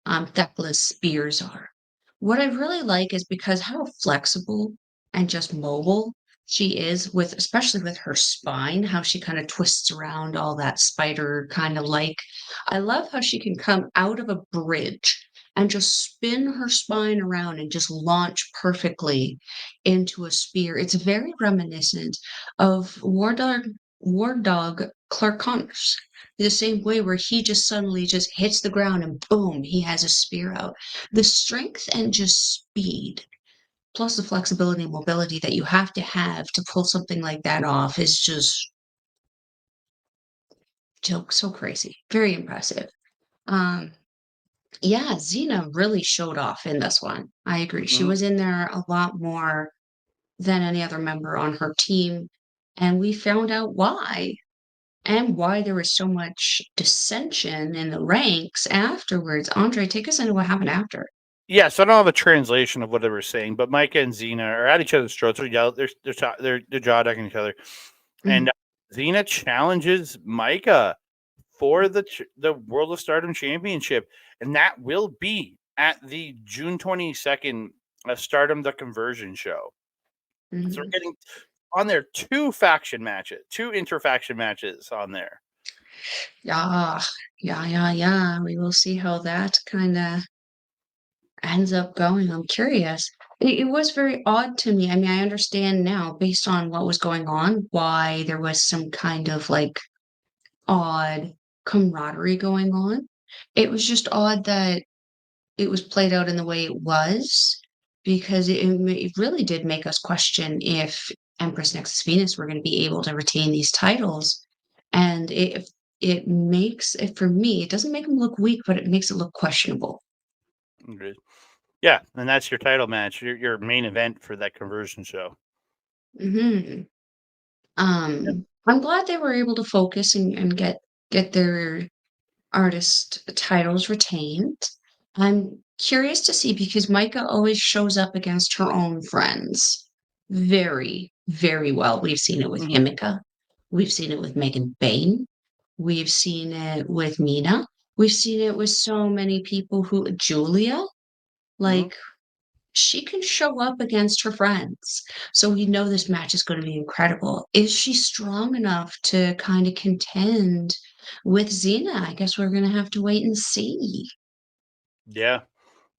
B: Thekla's spears are. What I really like is because how flexible and just mobile she is with, especially with her spine, how she kind of twists around all that spider kind of like. I love how she can come out of a bridge and just spin her spine around and just launch perfectly into a spear. It's very reminiscent of War Dog Clark Connors. The same way where he just suddenly just hits the ground and boom, he has a spear out. The strength and just speed, plus the flexibility and mobility that you have to pull something like that off is just so crazy. Very impressive. Um, yeah, Xena really showed off in this one. I agree. She
A: mhm.
B: was in there a lot more than any other member on her team, and we found out why. And why there was so much dissension in the ranks afterwards. Andre, take us into what happened after.
A: Yeah, so I don't have a translation of what they were saying, but Micah and Xena are at each other's throats. They're jaw decking each other, and
B: Mhm,
A: Xena challenges Micah for the World of Stardom Championship, and that will be at the June 22nd Stardom the Conversion show. So
B: mhm.
A: we're getting on there two interfaction matches on there.
B: Yeah, yeah. We will see how that kinda ends up going. I'm curious. It was very odd to me. I mean, I understand now based on what was going on, why there was some kind of, like, odd camaraderie going on. It was just odd that it was played out in the way it was because it really did make us question if Empress Nexus Venus were going to be able to retain these titles. And it makes it for me, it doesn't make them look weak, but it makes it look questionable.
A: Agreed. Yeah, and that's your title match, your main event for that conversion show.
B: Hmm.
A: Yep.
B: I'm glad they were able to focus and get their artist titles retained. I'm curious to see because Micah always shows up against her own friends very, very well. We've seen it with
A: Mhm,
B: Himika. We've seen it with Megan Bain. We've seen it with Mina. We've seen it with so many people who Julia,
A: mhm.
B: like she can show up against her friends. So we know this match is going to be incredible. Is she strong enough to kind of contend with Xena? I guess we're going to have to wait and see.
A: Yeah,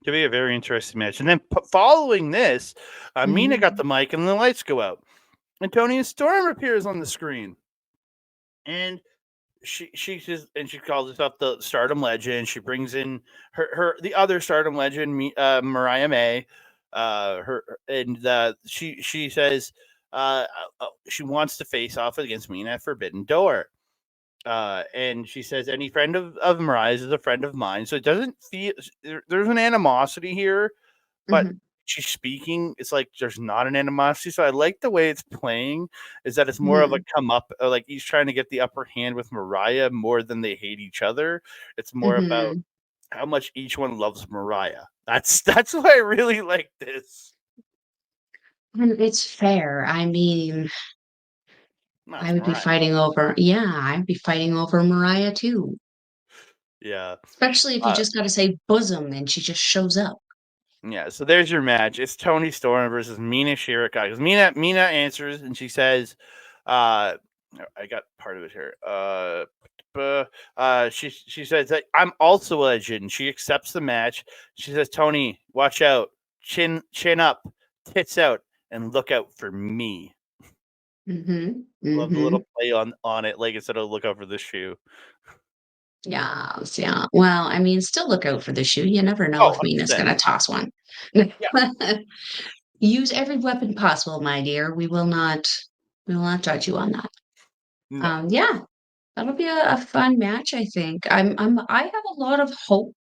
A: could be a very interesting match. And then following this, Mina got
B: Mhm.
A: the mic, and the lights go out, and Tony and Storm appears on the screen, and she calls herself the Stardom Legend. She brings in the other Stardom Legend, Mariah May. Her and she says she wants to face off against Mina at Forbidden Door. And she says any friend of Mariah's is a friend of mine. So it doesn't feel there's an animosity here, but
B: Mhm.
A: she's speaking. It's like there's not an animosity. So I like the way it's playing. Is that it's more of a
B: Mhm.
A: come up, like he's trying to get the upper hand with Mariah more than they hate each other. It's more about
B: Mhm.
A: how much each one loves Mariah. That's why I really like this.
B: And it's fair. I mean,
A: No,
B: I
A: it's
B: would be
A: Mariah.
B: fighting over, yeah, I'd be fighting over Mariah too.
A: Yeah.
B: Especially if you
A: Uh,
B: just got to say bosom and she just shows up.
A: Yeah, so there's your match. It's Tony Storm versus Mina Shirakawa. Because Mina answers and she says, I got part of it here. She says that I'm also a legend. She accepts the match. She says, Tony, watch out, chin up, tits out, and look out for me.
B: Mhm.
A: Love the little
B: Mhm.
A: play on it, like instead of look out for the shoe.
B: Yes, yeah. Well, I mean, still look out for the shoe. You never know
A: Oh,
B: if Mina's
A: 100%.
B: gonna toss one.
A: Yeah,
B: Use every weapon possible, my dear. We will not judge you on that.
A: no.
B: Yeah, that'll be a fun match, I think. I have a lot of hope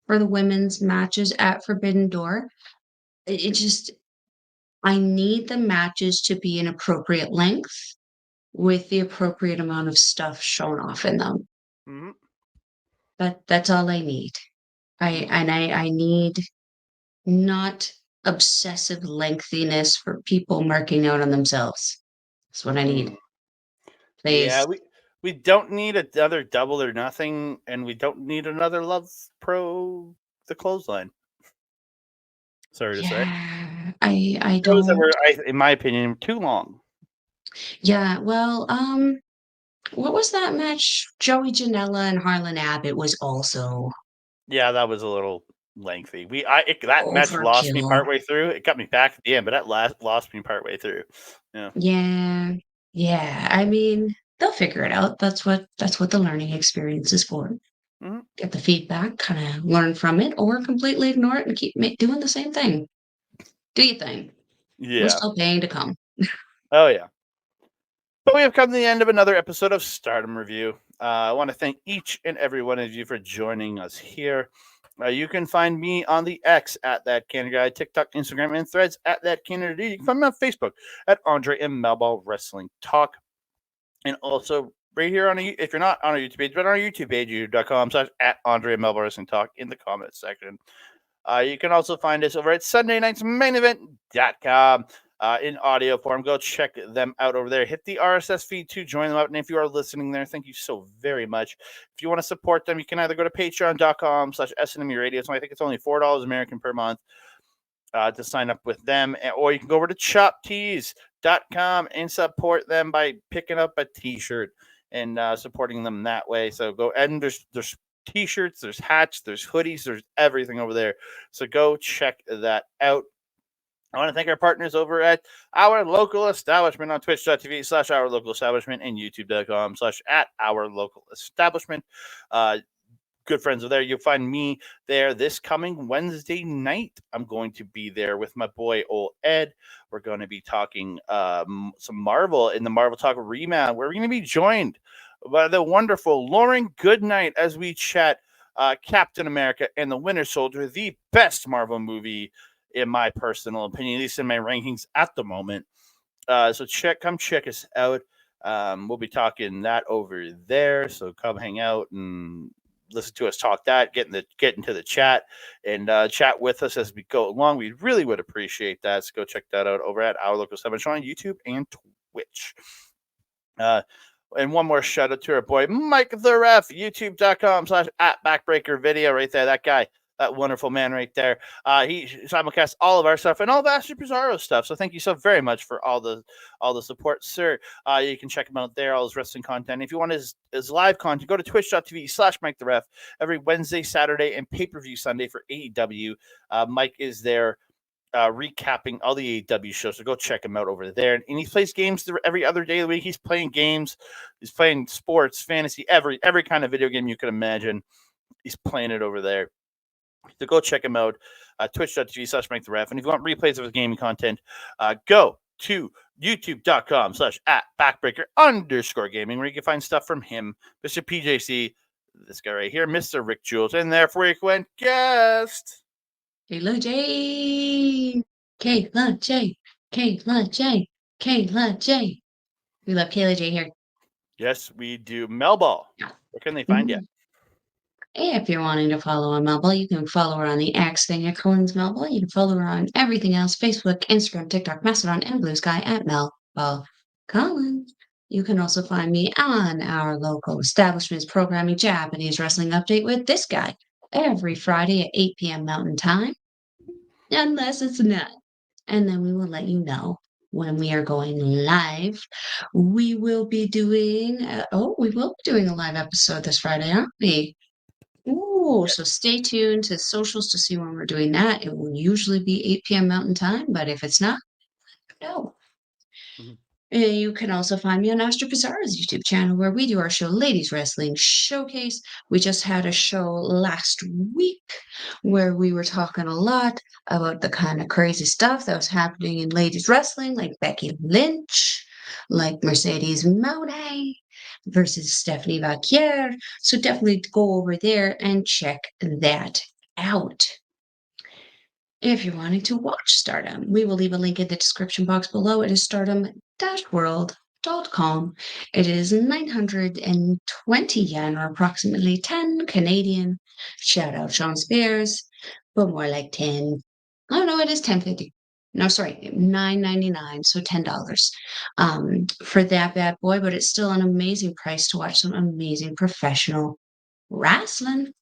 B: for the women's matches at Forbidden Door. It just I need the matches to be an appropriate length with the appropriate amount of stuff shown off in them.
A: Mm-hmm.
B: That's all I need. I need not obsessive lengthiness for people marking out on themselves. That's what I
A: Mm-hmm.
B: need.
A: Yeah,
B: Please.
A: we don't need another Double or Nothing, and we don't need another Love Pro the Clothesline. Sorry to say.
B: Yeah, I
A: Shows that
B: don't.
A: were, in my opinion, too long.
B: Yeah, well, what was that match? Joey Janela and Harlan Abbott was also
A: Yeah, that was a little lengthy. That match lost me
B: overkill.
A: partway through. It got me back at the end, but that lost me partway through. Yeah.
B: Yeah, yeah. I mean, they'll figure it out. That's what the learning experience is for.
A: Hmm.
B: Get the feedback, kind of learn from it, or completely ignore it and keep doing the same thing. Do your thing. We're
A: Yeah.
B: still paying to come.
A: Oh yeah. But we have come to the end of another episode of Stardom Review. I want to thank each and every one of you for joining us here. You can find me on the X at that Canada Guy, TikTok, Instagram, and Threads at that Canada D. You can find me on Facebook at Andre and Melball Wrestling Talk, and also right here if you're not on our YouTube page, but on our YouTube page, youtube.com/ at Andre and Melball Wrestling Talk in the comments section. You can also find us over at Sunday Night's Main Event.com in audio form. Go check them out over there. Hit the RSS feed to join them out. And if you are listening there, thank you so very much. If you want to support them, you can either go to patreon.com/SNME Radio. So I think it's only $4 American per month to sign up with them. Or you can go over to shoptees.com and support them by picking up a t-shirt and supporting them that way. So go, and there's t-shirts, there's hats, there's hoodies, there's everything over there. So go check that out. I want to thank our partners over at Our Local Establishment on twitch.tv/Our Local Establishment and youtube.com/at Our Local Establishment. Good friends over there. You'll find me there this coming Wednesday night. I'm going to be there with my boy old Ed. We're going to be talking some Marvel in the Marvel Talk Rematch. We're going to be joined by the wonderful Lauren Goodnight as we chat Captain America and the Winter Soldier, the best Marvel movie in my personal opinion, at least in my rankings at the moment. So come check us out. We'll be talking that over there. So come hang out and listen to us talk that, get into the chat and chat with us as we go along. We really would appreciate that. So go check that out over at Our Local 7 Show on YouTube and Twitch. And one more shout out to our boy Mike the Ref, youtube.com/at Backbreaker Video right there. That guy, that wonderful man right there. He simulcasts all of our stuff and all of Astro Pizarro stuff. So thank you so very much for all the support, sir. You can check him out there, all his wrestling content. If you want his live content, go to twitch.tv/Mike the Ref every Wednesday, Saturday, and pay-per-view Sunday for AEW. Mike is there recapping all the AEW shows. So go check him out over there. And he plays games every other day of the week. He's playing games. He's playing sports, fantasy, every kind of video game you can imagine. He's playing it over there. So go check him out. Twitch.tv/Mike the Ref. And if you want replays of his gaming content, go to youtube.com/at Backbreaker_gaming, where you can find stuff from him, Mr. PJC, this guy right here, Mr. Rick Jules, and their frequent guest,
B: Kayla J. Kayla J. Kayla J. Kayla J. We love Kayla J here.
A: Yes, we do. Melball. Where can they find you?
B: If you're wanting to follow on Melball, you can follow her on the X thing at Cohen's Melball. You can follow her on everything else: Facebook, Instagram, TikTok, Mastodon, and Blue Sky at Melball Collins. You can also find me on Our Local Establishment's programming Japanese Wrestling Update with this guy every Friday at 8 p.m. Mountain Time, unless it's not. And then we will let you know when we are going live. We will be doing, a live episode this Friday, aren't we? Ooh, so stay tuned to socials to see when we're doing that. It will usually be 8 p.m. Mountain Time, but if it's not, no.
A: Mm-hmm.
B: You can also find me on Astro Pizarro's YouTube channel, where we do our show, Ladies Wrestling Showcase. We just had a show last week where we were talking a lot about the kind of crazy stuff that was happening in ladies wrestling, like Becky Lynch, like Mercedes Moné versus Stephanie Vaquier. So definitely go over there and check that out. If you're wanting to watch Stardom, we will leave a link in the description box below. It is stardom-world.com. It is 920 yen, or approximately 10 Canadian. Shout out Sean Spears, but more like 10. Oh no, it is 10.50. No, sorry, $9.99, so $10 for that bad boy, but it's still an amazing price to watch some amazing professional wrestling.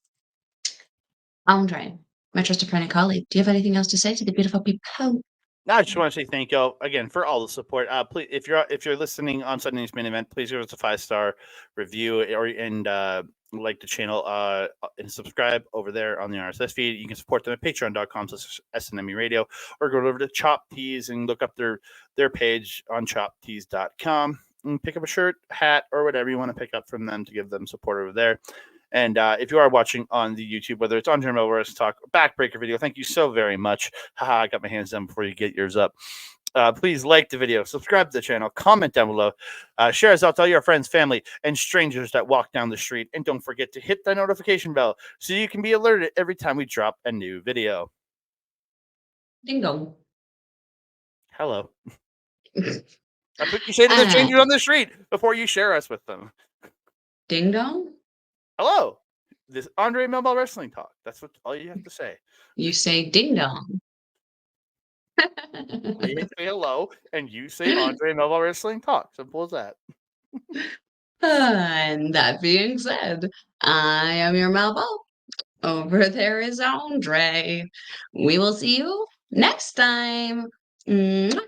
B: Andre, my trusted friend and colleague, do you have anything else to say to the beautiful people?
A: I just want to say thank you again for all the support. Please, if you're listening on Sunday's main event, please give us a 5-star review and like the channel and subscribe over there on the RSS feed. You can support them at patreon.com/SNME Radio, or go over to Chop Tees and look up their page on choptees.com and pick up a shirt, hat, or whatever you want to pick up from them to give them support over there. And if you are watching on the YouTube, whether it's Andre Melball Talk Backbreaker video, thank you so very much. Haha, I got my hands down before you get yours up. Please like the video, subscribe to the channel, comment down below, share us out to all your friends, family, and strangers that walk down the street. And don't forget to hit the notification bell so you can be alerted every time we drop a new video.
B: Ding dong.
A: Hello. That's what you say to the strangers on the street before you share us with them.
B: Ding dong?
A: Hello. This Andre Melball Wrestling Talk. That's what all you have to say.
B: You say ding dong.
A: I say hello, and you say Andre Melball Wrestling Talk. Simple as that.
B: And that being said, I am your Melball. Over there is Andre. We will see you next time. Mwah.